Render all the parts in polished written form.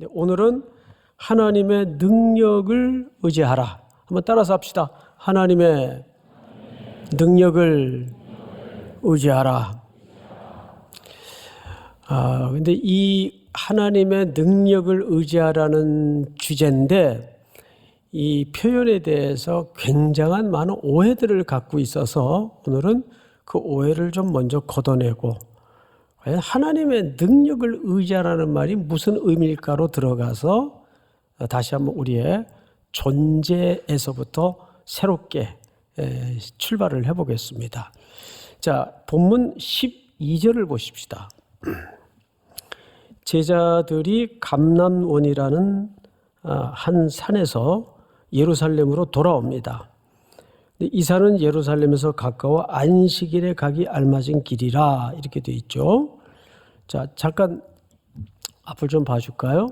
네, 오늘은 하나님의 능력을 의지하라. 한번 따라서 합시다. 하나님의 능력을 의지하라. 근데 이 하나님의 능력을 의지하라는 주제인데 이 표현에 대해서 굉장한 많은 오해들을 갖고 있어서 오늘은 그 오해를 좀 먼저 걷어내고 과연 하나님의 능력을 의지하라는 말이 무슨 의미일까로 들어가서 다시 한번 우리의 존재에서부터 새롭게 출발을 해보겠습니다. 자, 본문 12절을 보십시다. 제자들이 감람원이라는 한 산에서 예루살렘으로 돌아옵니다. 이 산은 예루살렘에서 가까워 안식일에 가기 알맞은 길이라 이렇게 되어 있죠. 자, 잠깐 앞을 좀 봐줄까요?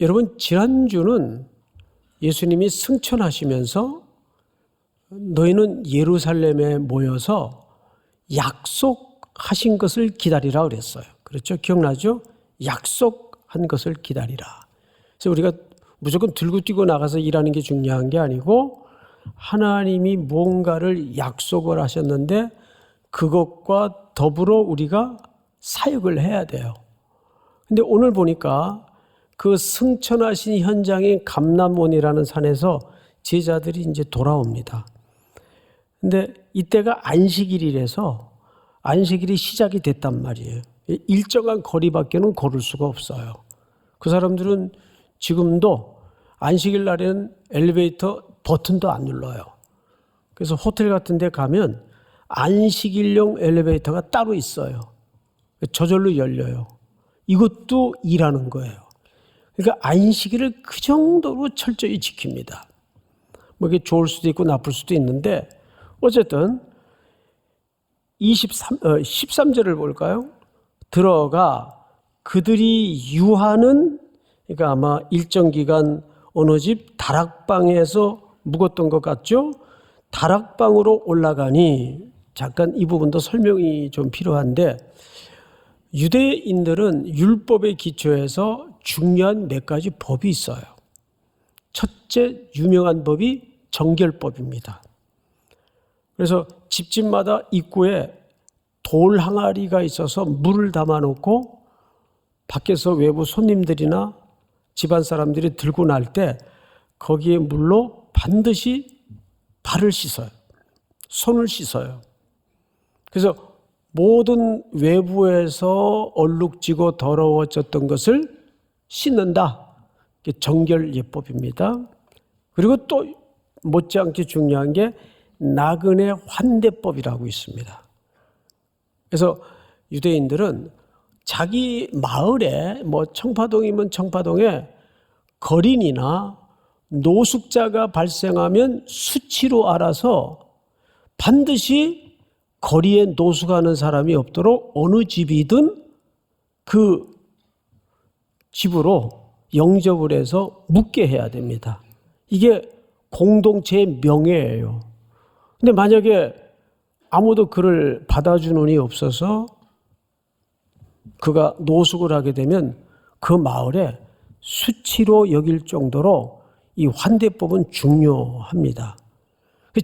여러분, 지난주는 예수님이 승천하시면서 너희는 예루살렘에 모여서 약속하신 것을 기다리라 그랬어요. 그렇죠? 기억나죠? 약속한 것을 기다리라. 그래서 우리가 무조건 들고 뛰고 나가서 일하는 게 중요한 게 아니고 하나님이 뭔가를 약속을 하셨는데 그것과 더불어 우리가 사역을 해야 돼요. 근데 오늘 보니까 그 승천하신 현장인 감람원이라는 산에서 제자들이 이제 돌아옵니다. 근데 이때가 안식일이라서 안식일이 시작이 됐단 말이에요. 일정한 거리밖에는 걸을 수가 없어요. 그 사람들은 지금도 안식일 날에는 엘리베이터 버튼도 안 눌러요. 그래서 호텔 같은 데 가면 안식일용 엘리베이터가 따로 있어요. 저절로 열려요. 이것도 일하는 거예요. 그러니까 안식일을 그 정도로 철저히 지킵니다. 뭐 이게 좋을 수도 있고 나쁠 수도 있는데 어쨌든 13절을 볼까요? 들어가 그들이 유하는 그러니까 아마 일정 기간 어느 집 다락방에서 묵었던 것 같죠? 다락방으로 올라가니 잠깐 이 부분도 설명이 좀 필요한데 유대인들은 율법에 기초해서 중요한 몇 가지 법이 있어요. 첫째 유명한 법이 정결법입니다. 그래서 집집마다 입구에 돌 항아리가 있어서 물을 담아놓고 밖에서 외부 손님들이나 집안 사람들이 들고 날 때 거기에 물로 반드시 발을 씻어요. 손을 씻어요. 그래서 모든 외부에서 얼룩지고 더러워졌던 것을 씻는다. 이게 정결 예법입니다. 그리고 또 못지않게 중요한 게 나그네 환대법이라고 있습니다. 그래서 유대인들은 자기 마을에 뭐 청파동이면 청파동에 거린이나 노숙자가 발생하면 수치로 알아서 반드시 거리에 노숙하는 사람이 없도록 어느 집이든 그 집으로 영접을 해서 묵게 해야 됩니다. 이게 공동체의 명예예요. 근데 만약에 아무도 그를 받아주는 이 없어서 그가 노숙을 하게 되면 그 마을에 수치로 여길 정도로 이 환대법은 중요합니다.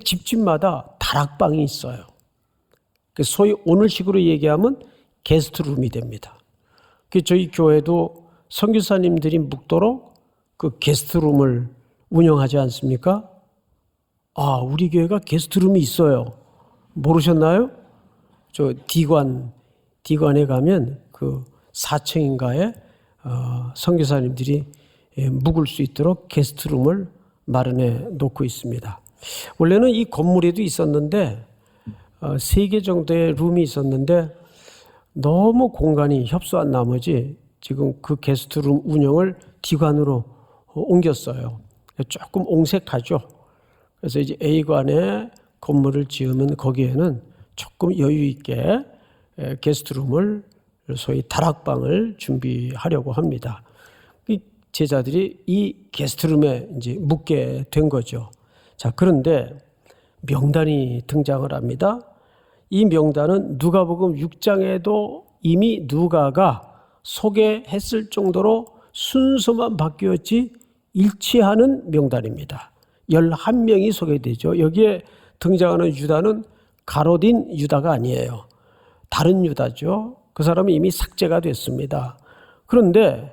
집집마다 다락방이 있어요. 소위 오늘식으로 얘기하면 게스트룸이 됩니다. 저희 교회도 선교사님들이 묵도록 그 게스트룸을 운영하지 않습니까? 우리 교회가 게스트룸이 있어요. 모르셨나요? 저 디관에 가면 그 4층인가에 선교사님들이 묵을 수 있도록 게스트룸을 마련해 놓고 있습니다. 원래는 이 건물에도 있었는데 3개 정도의 룸이 있었는데 너무 공간이 협소한 나머지 지금 그 게스트룸 운영을 디관으로 옮겼어요. 조금 옹색하죠. 그래서 이제 A관에 건물을 지으면 거기에는 조금 여유 있게 게스트룸을 소위 다락방을 준비하려고 합니다. 제자들이 이 게스트룸에 이제 묵게 된 거죠. 자, 그런데 명단이 등장을 합니다. 이 명단은 누가복음 6장에도 이미 누가가 소개했을 정도로 순서만 바뀌었지 일치하는 명단입니다. 11명이 소개되죠. 여기에 등장하는 유다는 가롯인 유다가 아니에요. 다른 유다죠. 그 사람은 이미 삭제가 됐습니다. 그런데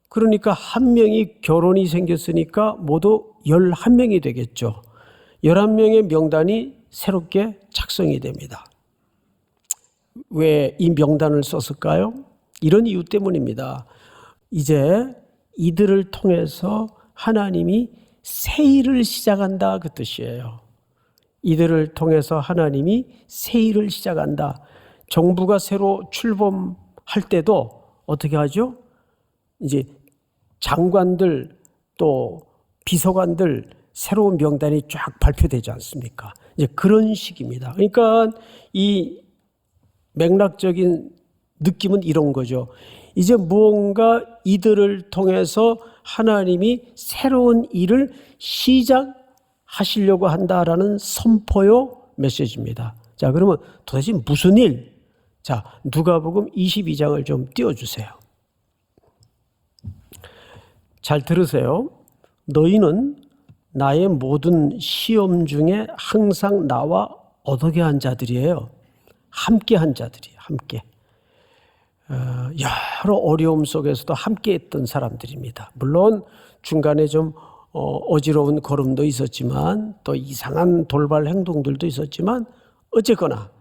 그러니까 한 명이 결혼이 생겼으니까 모두 11명이 되겠죠. 11명의 명단이 새롭게 작성이 됩니다. 왜 이 명단을 썼을까요? 이런 이유 때문입니다. 이제 이들을 통해서 하나님이 새 일을 시작한다 그 뜻이에요. 이들을 통해서 하나님이 새 일을 시작한다. 정부가 새로 출범할 때도 어떻게 하죠? 이제 장관들 또 비서관들 새로운 명단이 쫙 발표되지 않습니까? 이제 그런 식입니다. 그러니까 이 맥락적인 느낌은 이런 거죠. 이제 무언가 이들을 통해서 하나님이 새로운 일을 시작하시려고 한다라는 선포요 메시지입니다. 자, 그러면 도대체 무슨 일? 자, 누가복음 22장을 좀 띄워주세요. 잘 들으세요. 너희는 나의 모든 시험 중에 항상 나와 어떻게 한 자들이에요. 함께 한 자들이에요. 함께. 여러 어려움 속에서도 함께 했던 사람들입니다. 물론 중간에 좀 어지러운 걸음도 있었지만 또 이상한 돌발 행동들도 있었지만 어쨌거나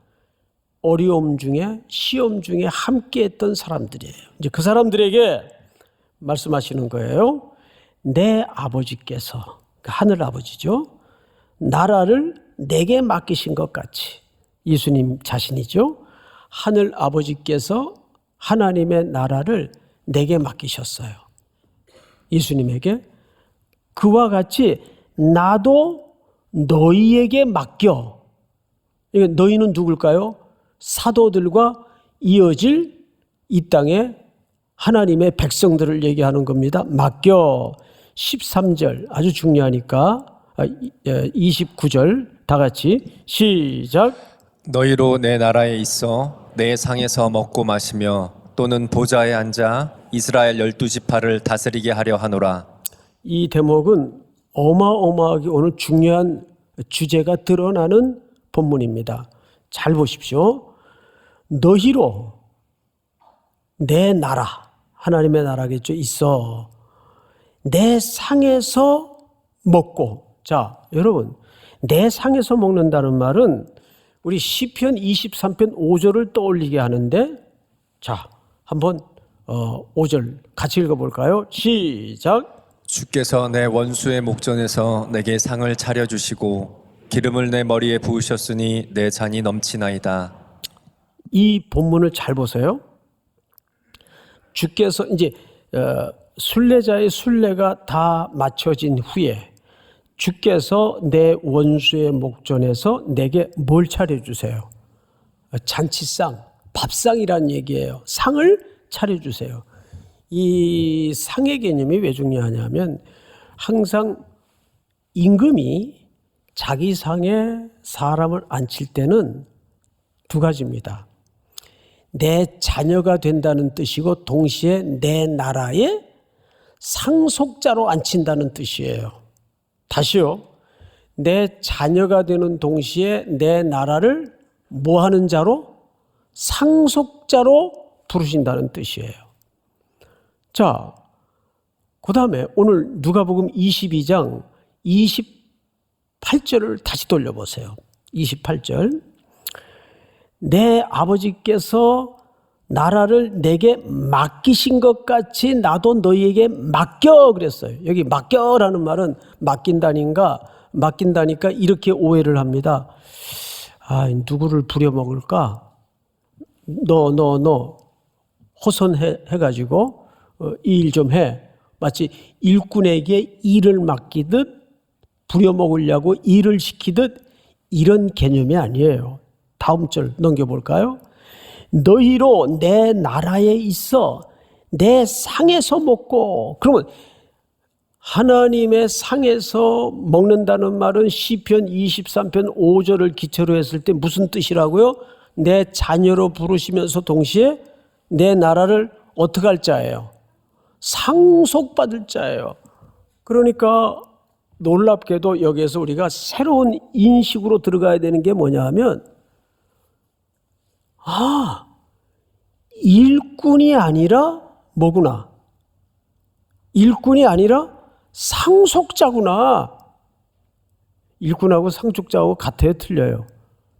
어려움 중에 시험 중에 함께 했던 사람들이에요. 이제 그 사람들에게 말씀하시는 거예요. 내 아버지께서, 하늘 아버지죠. 나라를 내게 맡기신 것 같이, 예수님 자신이죠. 하늘 아버지께서 하나님의 나라를 내게 맡기셨어요. 예수님에게. 그와 같이 나도 너희에게 맡겨. 너희는 누굴까요? 사도들과 이어질 이 땅의 하나님의 백성들을 얘기하는 겁니다. 맡겨. 13절 아주 중요하니까 29절 다 같이 시작. 너희로 내 나라에 있어 내 상에서 먹고 마시며 또는 보좌에 앉아 이스라엘 12지파를 다스리게 하려 하노라. 이 대목은 어마어마하게 오늘 중요한 주제가 드러나는 본문입니다. 잘 보십시오. 너희로 내 나라, 하나님의 나라겠죠. 있어. 내 상에서 먹고. 자, 여러분, 내 상에서 먹는다는 말은 우리 시편 23편 5절을 떠올리게 하는데, 자, 한번 5절 같이 읽어볼까요? 시작. 주께서 내 원수의 목전에서 내게 상을 차려주시고 기름을 내 머리에 부으셨으니 내 잔이 넘치나이다. 이 본문을 잘 보세요. 주께서 이제 순례자의 순례가 다 마쳐진 후에 주께서 내 원수의 목전에서 내게 뭘 차려주세요? 잔치상, 밥상이란 얘기예요. 상을 차려주세요. 이 상의 개념이 왜 중요하냐면 항상 임금이 자기 상에 사람을 앉힐 때는 두 가지입니다. 내 자녀가 된다는 뜻이고 동시에 내 나라의 상속자로 앉힌다는 뜻이에요. 다시요. 내 자녀가 되는 동시에 내 나라를 뭐 하는 자로? 상속자로 부르신다는 뜻이에요. 자, 그 다음에 오늘 누가복음 22장 28절을 다시 돌려보세요. 28절. 내 아버지께서 나라를 내게 맡기신 것 같이 나도 너희에게 맡겨 그랬어요. 여기 맡겨라는 말은 맡긴다니까 이렇게 오해를 합니다. 아, 누구를 부려먹을까? 너 호선해가지고 이 일 좀 해. 마치 일꾼에게 일을 맡기듯 부려먹으려고 일을 시키듯 이런 개념이 아니에요. 다음 절 넘겨볼까요? 너희로 내 나라에 있어 내 상에서 먹고. 그러면 하나님의 상에서 먹는다는 말은 시편 23편 5절을 기초로 했을 때 무슨 뜻이라고요? 내 자녀로 부르시면서 동시에 내 나라를 어떻게 할 자예요? 상속받을 자예요. 그러니까 놀랍게도 여기에서 우리가 새로운 인식으로 들어가야 되는 게 뭐냐 하면, 일꾼이 아니라 뭐구나? 일꾼이 아니라 상속자구나. 일꾼하고 상속자하고 같아요, 틀려요?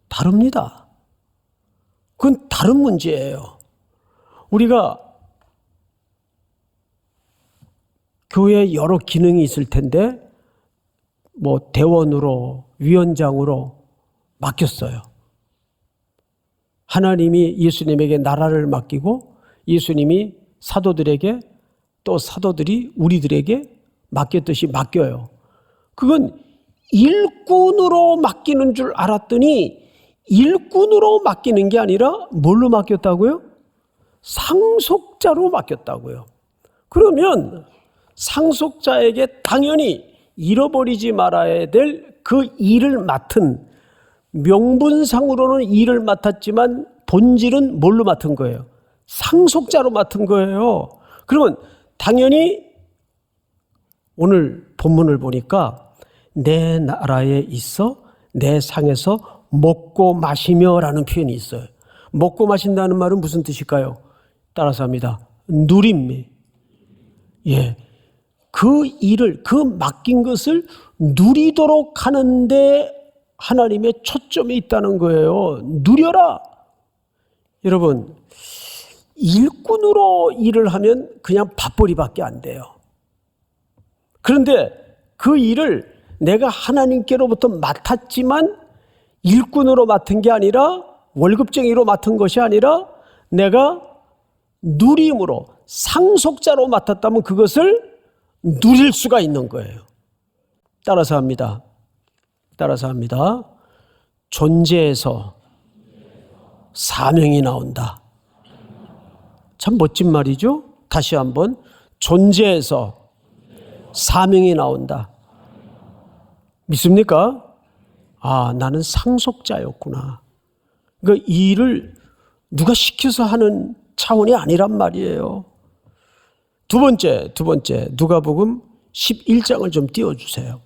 다릅니다. 그건 다른 문제예요. 우리가 교회에 여러 기능이 있을 텐데 뭐 대원으로, 위원장으로 맡겼어요. 하나님이 예수님에게 나라를 맡기고 예수님이 사도들에게, 또 사도들이 우리들에게 맡겼듯이 맡겨요. 그건 일꾼으로 맡기는 줄 알았더니 일꾼으로 맡기는 게 아니라 뭘로 맡겼다고요? 상속자로 맡겼다고요. 그러면 상속자에게 당연히 잃어버리지 말아야 될 그 일을 맡은, 명분상으로는 일을 맡았지만 본질은 뭘로 맡은 거예요? 상속자로 맡은 거예요. 그러면 당연히 오늘 본문을 보니까 내 나라에 있어 내 상에서 먹고 마시며 라는 표현이 있어요. 먹고 마신다는 말은 무슨 뜻일까요? 따라서 합니다. 누림. 예. 그 일을, 그 맡긴 것을 누리도록 하는데 하나님의 초점이 있다는 거예요. 누려라. 여러분, 일꾼으로 일을 하면 그냥 밥벌이밖에 안 돼요. 그런데 그 일을 내가 하나님께로부터 맡았지만 일꾼으로 맡은 게 아니라, 월급쟁이로 맡은 것이 아니라 내가 누림으로, 상속자로 맡았다면 그것을 누릴 수가 있는 거예요. 따라서 합니다. 존재에서 사명이 나온다. 참 멋진 말이죠? 다시 한번. 존재에서 사명이 나온다. 믿습니까? 나는 상속자였구나. 그러니까 이 일을 누가 시켜서 하는 차원이 아니란 말이에요. 두 번째, 누가복음 11장을 좀 띄워주세요.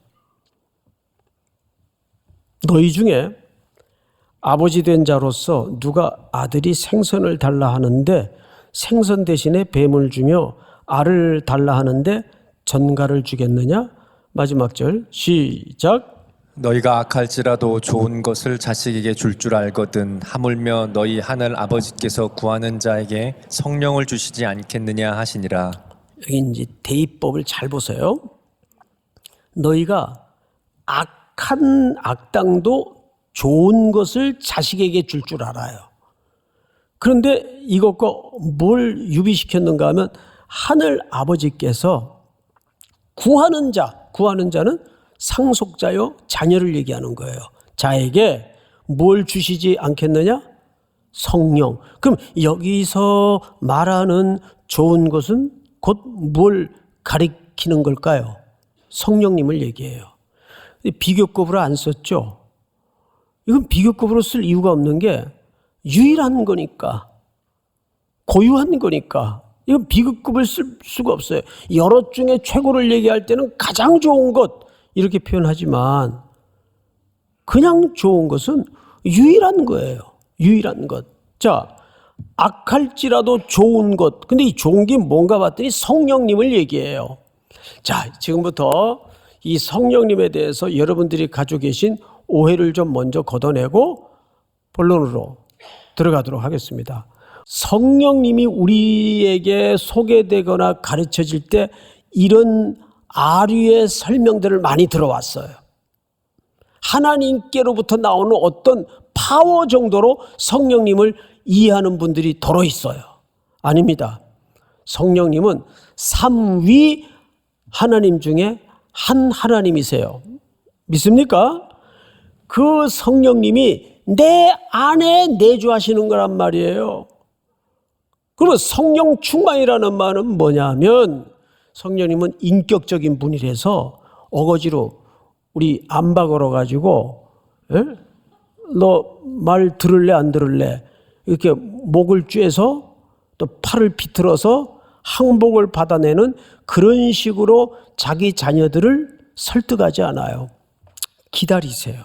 너희 중에 아버지 된 자로서 누가 아들이 생선을 달라 하는데 생선 대신에 뱀을 주며 알을 달라 하는데 전갈을 주겠느냐? 마지막 절 시작. 너희가 악할지라도 좋은 것을 자식에게 줄 알거든 하물며 너희 하늘 아버지께서 구하는 자에게 성령을 주시지 않겠느냐 하시니라. 여기 이제 대입법을 잘 보세요. 너희가 악한 악당도 좋은 것을 자식에게 줄 알아요. 그런데 이것과 뭘 유비시켰는가 하면 하늘 아버지께서 구하는 자는 상속자요, 자녀를 얘기하는 거예요. 자에게 뭘 주시지 않겠느냐? 성령. 그럼 여기서 말하는 좋은 것은 곧 뭘 가리키는 걸까요? 성령님을 얘기해요. 비교급으로 안 썼죠. 이건 비교급으로 쓸 이유가 없는 게 유일한 거니까, 고유한 거니까. 이건 비교급을 쓸 수가 없어요. 여럿 중에 최고를 얘기할 때는 가장 좋은 것 이렇게 표현하지만 그냥 좋은 것은 유일한 거예요. 유일한 것. 자, 악할지라도 좋은 것. 근데 이 좋은 게 뭔가 봤더니 성령님을 얘기해요. 자, 지금부터 이 성령님에 대해서 여러분들이 가지고 계신 오해를 좀 먼저 걷어내고 본론으로 들어가도록 하겠습니다. 성령님이 우리에게 소개되거나 가르쳐질 때 이런 아류의 설명들을 많이 들어왔어요. 하나님께로부터 나오는 어떤 파워 정도로 성령님을 이해하는 분들이 더러 있어요. 아닙니다. 성령님은 삼위 하나님 중에 한 하나님이세요. 믿습니까? 그 성령님이 내 안에 내주하시는 거란 말이에요. 그러면 성령 충만이라는 말은 뭐냐면 성령님은 인격적인 분이라서 어거지로 우리 안바 걸어가지고 너 말 들을래 안 들을래 이렇게 목을 쬐서 또 팔을 비틀어서 항복을 받아내는 그런 식으로 자기 자녀들을 설득하지 않아요. 기다리세요.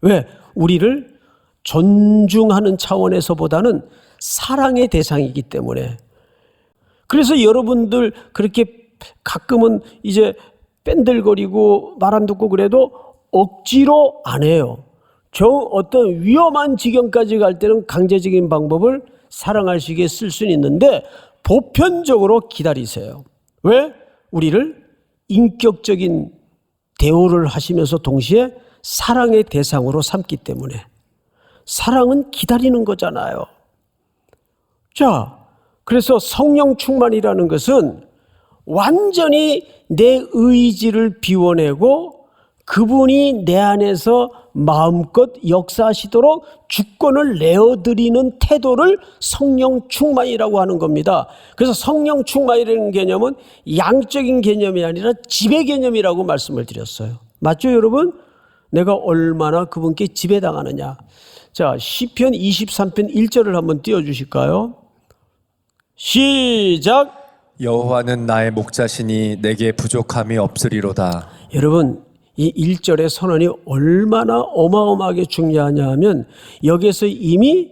왜? 우리를 존중하는 차원에서보다는 사랑의 대상이기 때문에. 그래서 여러분들 그렇게 가끔은 이제 뺀들거리고 말 안 듣고 그래도 억지로 안 해요. 어떤 위험한 지경까지 갈 때는 강제적인 방법을 사랑하시기에 쓸 수는 있는데 보편적으로 기다리세요. 왜? 우리를 인격적인 대우를 하시면서 동시에 사랑의 대상으로 삼기 때문에. 사랑은 기다리는 거잖아요. 자, 그래서 성령 충만이라는 것은 완전히 내 의지를 비워내고 그분이 내 안에서 마음껏 역사하시도록 주권을 내어드리는 태도를 성령 충만이라고 하는 겁니다. 그래서 성령 충만이라는 개념은 양적인 개념이 아니라 지배 개념이라고 말씀을 드렸어요. 맞죠, 여러분? 내가 얼마나 그분께 지배당하느냐. 자, 시편 23편 1절을 한번 띄워주실까요? 시작! 여호와는 나의 목자시니 내게 부족함이 없으리로다. 여러분, 이 1절의 선언이 얼마나 어마어마하게 중요하냐 하면 여기에서 이미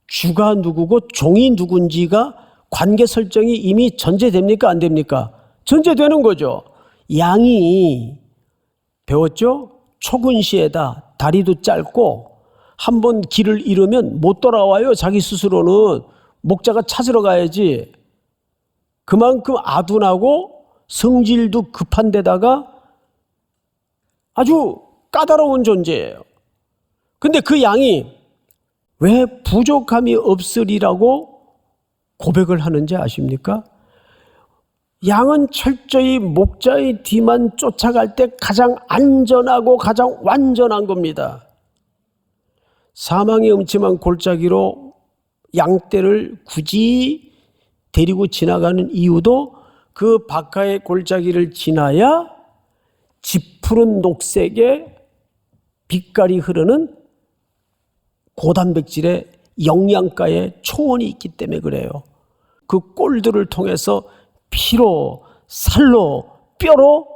주가 누구고 종이 누군지가 관계 설정이 이미 전제됩니까? 안 됩니까? 전제되는 거죠. 양이 배웠죠? 초근시에다 다리도 짧고 한번 길을 잃으면 못 돌아와요. 자기 스스로는 목자가 찾으러 가야지. 그만큼 아둔하고 성질도 급한 데다가 아주 까다로운 존재예요. 근데 그 양이 왜 부족함이 없으리라고 고백을 하는지 아십니까? 양은 철저히 목자의 뒤만 쫓아갈 때 가장 안전하고 가장 완전한 겁니다. 사망의 음침한 골짜기로 양떼를 굳이 데리고 지나가는 이유도 그 바카의 골짜기를 지나야 짙푸른 녹색의 빛깔이 흐르는 고단백질의 영양가의 초원이 있기 때문에 그래요. 그 꼴들을 통해서 피로, 살로, 뼈로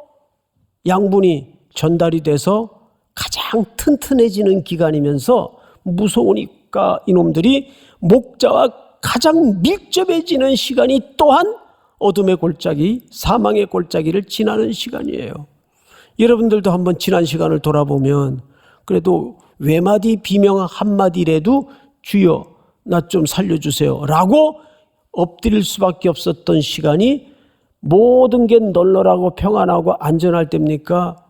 양분이 전달이 돼서 가장 튼튼해지는 기간이면서 무서우니까 이놈들이 목자와 가장 밀접해지는 시간이 또한 어둠의 골짜기, 사망의 골짜기를 지나는 시간이에요. 여러분들도 한번 지난 시간을 돌아보면 그래도 외마디 비명 한마디라도 주여 나 좀 살려주세요 라고 엎드릴 수밖에 없었던 시간이 모든 게 널널하고 평안하고 안전할 때입니까?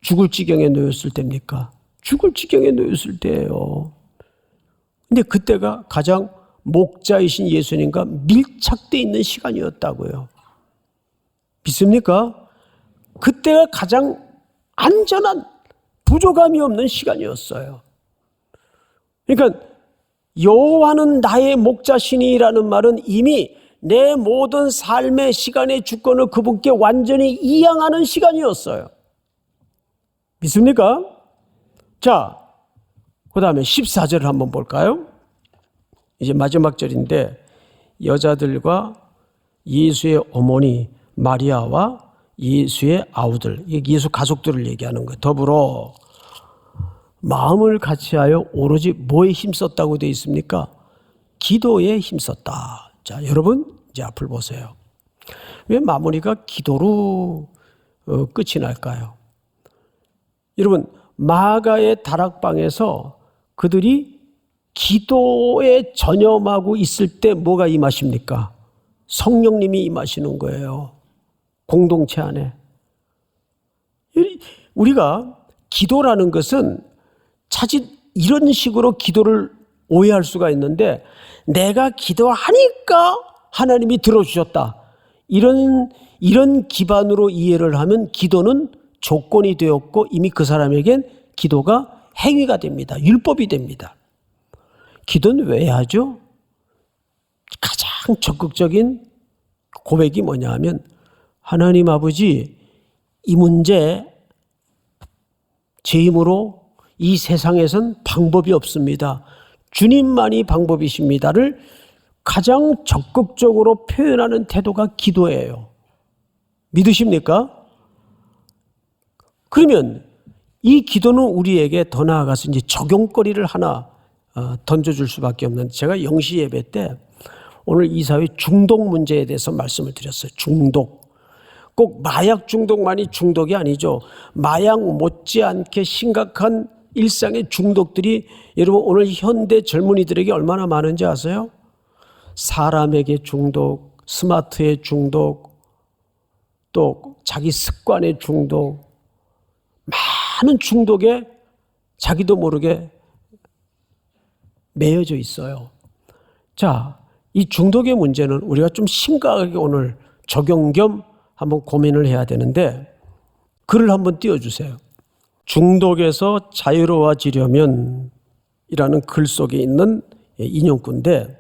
죽을 지경에 놓였을 때입니까? 죽을 지경에 놓였을 때예요. 근데 그때가 가장 목자이신 예수님과 밀착되어 있는 시간이었다고요. 믿습니까? 그때가 가장 안전한 부족함이 없는 시간이었어요. 그러니까 여호와는 나의 목자시니라는 말은 이미 내 모든 삶의 시간의 주권을 그분께 완전히 이양하는 시간이었어요. 믿습니까? 자, 그 다음에 14절을 한번 볼까요? 이제 마지막 절인데 여자들과 예수의 어머니 마리아와 예수의 아우들, 예수 가족들을 얘기하는 거예요. 더불어 마음을 같이하여 오로지 뭐에 힘썼다고 되어 있습니까? 기도에 힘썼다. 자, 여러분 이제 앞을 보세요. 왜 마무리가 기도로 끝이 날까요? 여러분 마가의 다락방에서 그들이 기도에 전념하고 있을 때 뭐가 임하십니까? 성령님이 임하시는 거예요. 공동체 안에. 우리가 기도라는 것은 자칫 이런 식으로 기도를 오해할 수가 있는데 내가 기도하니까 하나님이 들어주셨다. 이런 기반으로 이해를 하면 기도는 조건이 되었고 이미 그 사람에겐 기도가 행위가 됩니다. 율법이 됩니다. 기도는 왜 하죠? 가장 적극적인 고백이 뭐냐 하면 하나님 아버지 이 문제 제 힘으로 이 세상에선 방법이 없습니다. 주님만이 방법이십니다를 가장 적극적으로 표현하는 태도가 기도예요. 믿으십니까? 그러면 이 기도는 우리에게 더 나아가서 이제 적용거리를 하나 던져줄 수밖에 없는, 제가 영시 예배 때 오늘 이 사회 중독 문제에 대해서 말씀을 드렸어요. 중독. 꼭 마약 중독만이 중독이 아니죠. 마약 못지않게 심각한 일상의 중독들이 여러분 오늘 현대 젊은이들에게 얼마나 많은지 아세요? 사람에게 중독, 스마트의 중독, 또 자기 습관의 중독, 많은 중독에 자기도 모르게 매여져 있어요. 자, 이 중독의 문제는 우리가 좀 심각하게 오늘 적용 겸 한번 고민을 해야 되는데, 글을 한번 띄워주세요. 중독에서 자유로워지려면 이라는 글 속에 있는 인용구인데,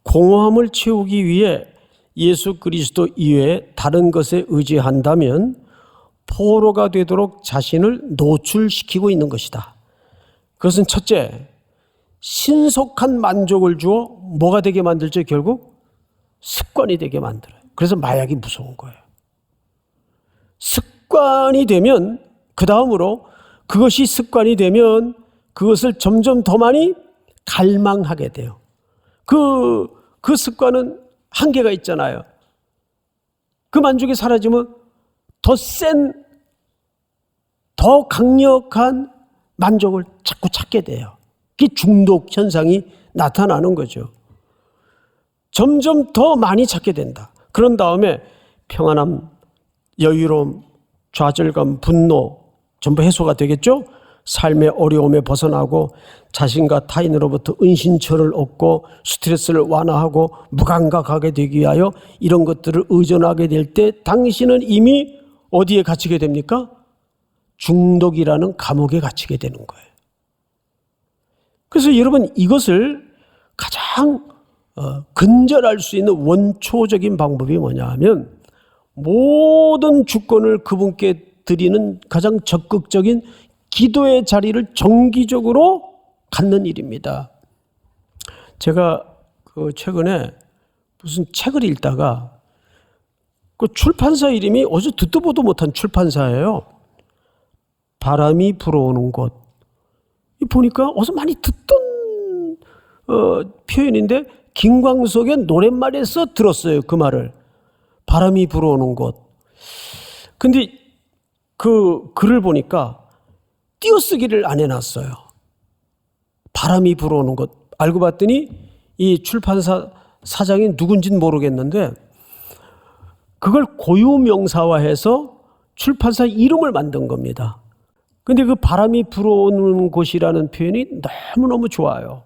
공허함을 채우기 위해 예수 그리스도 이외에 다른 것에 의지한다면 포로가 되도록 자신을 노출시키고 있는 것이다. 그것은 첫째, 신속한 만족을 주어 뭐가 되게 만들죠? 결국 습관이 되게 만들어요. 그래서 마약이 무서운 거예요. 습관이 되면, 그 다음으로 그것이 습관이 되면 그것을 점점 더 많이 갈망하게 돼요. 그 습관은 한계가 있잖아요. 그 만족이 사라지면 더 센, 더 강력한 만족을 자꾸 찾게 돼요. 그게 중독 현상이 나타나는 거죠. 점점 더 많이 찾게 된다. 그런 다음에 평안함, 여유로움, 좌절감, 분노 전부 해소가 되겠죠? 삶의 어려움에 벗어나고 자신과 타인으로부터 은신처를 얻고 스트레스를 완화하고 무감각하게 되기 위하여 이런 것들을 의존하게 될 때 당신은 이미 어디에 갇히게 됩니까? 중독이라는 감옥에 갇히게 되는 거예요. 그래서 여러분, 이것을 가장 근절할 수 있는 원초적인 방법이 뭐냐 하면, 모든 주권을 그분께 드리는 가장 적극적인 기도의 자리를 정기적으로 갖는 일입니다. 제가 최근에 무슨 책을 읽다가 그 출판사 이름이 어디서 듣도 보도 못한 출판사예요. 바람이 불어오는 곳. 보니까 어디서 많이 듣던 표현인데, 김광석의 노랫말에서 들었어요. 그 말을. 바람이 불어오는 곳. 근데 그 글을 보니까 띄어쓰기를 안 해놨어요. 바람이 불어오는 곳. 알고 봤더니 이 출판사 사장이 누군지는 모르겠는데 그걸 고유명사화해서 출판사 이름을 만든 겁니다. 근데 그 바람이 불어오는 곳이라는 표현이 너무너무 좋아요.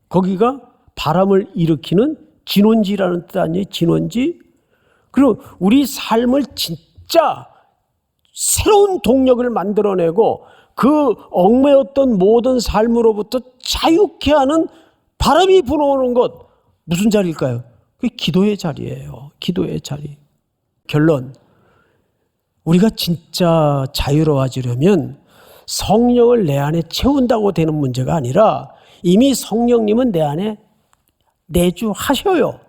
거기가 바람을 일으키는 진원지라는 뜻 아니에요? 진원지? 그리고 우리 삶을 진짜 새로운 동력을 만들어내고 그 얽매였던 모든 삶으로부터 자유케 하는 바람이 불어오는 곳, 무슨 자리일까요? 그게 기도의 자리예요. 기도의 자리. 결론, 우리가 진짜 자유로워지려면 성령을 내 안에 채운다고 되는 문제가 아니라 이미 성령님은 내 안에 내주하셔요.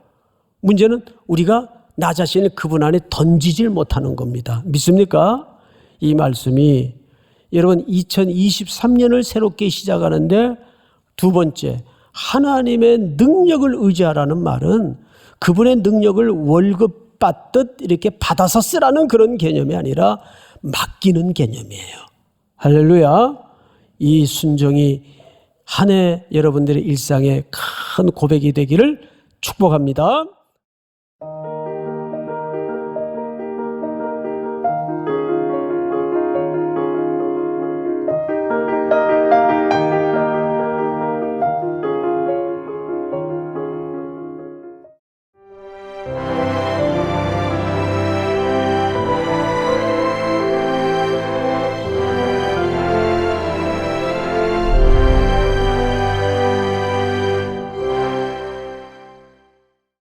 문제는 우리가 나 자신을 그분 안에 던지질 못하는 겁니다. 믿습니까? 이 말씀이 여러분 2023년을 새롭게 시작하는데 두 번째, 하나님의 능력을 의지하라는 말은 그분의 능력을 월급 받듯 이렇게 받아서 쓰라는 그런 개념이 아니라 맡기는 개념이에요. 할렐루야. 이 순종이 한 해 여러분들의 일상에 큰 고백이 되기를 축복합니다.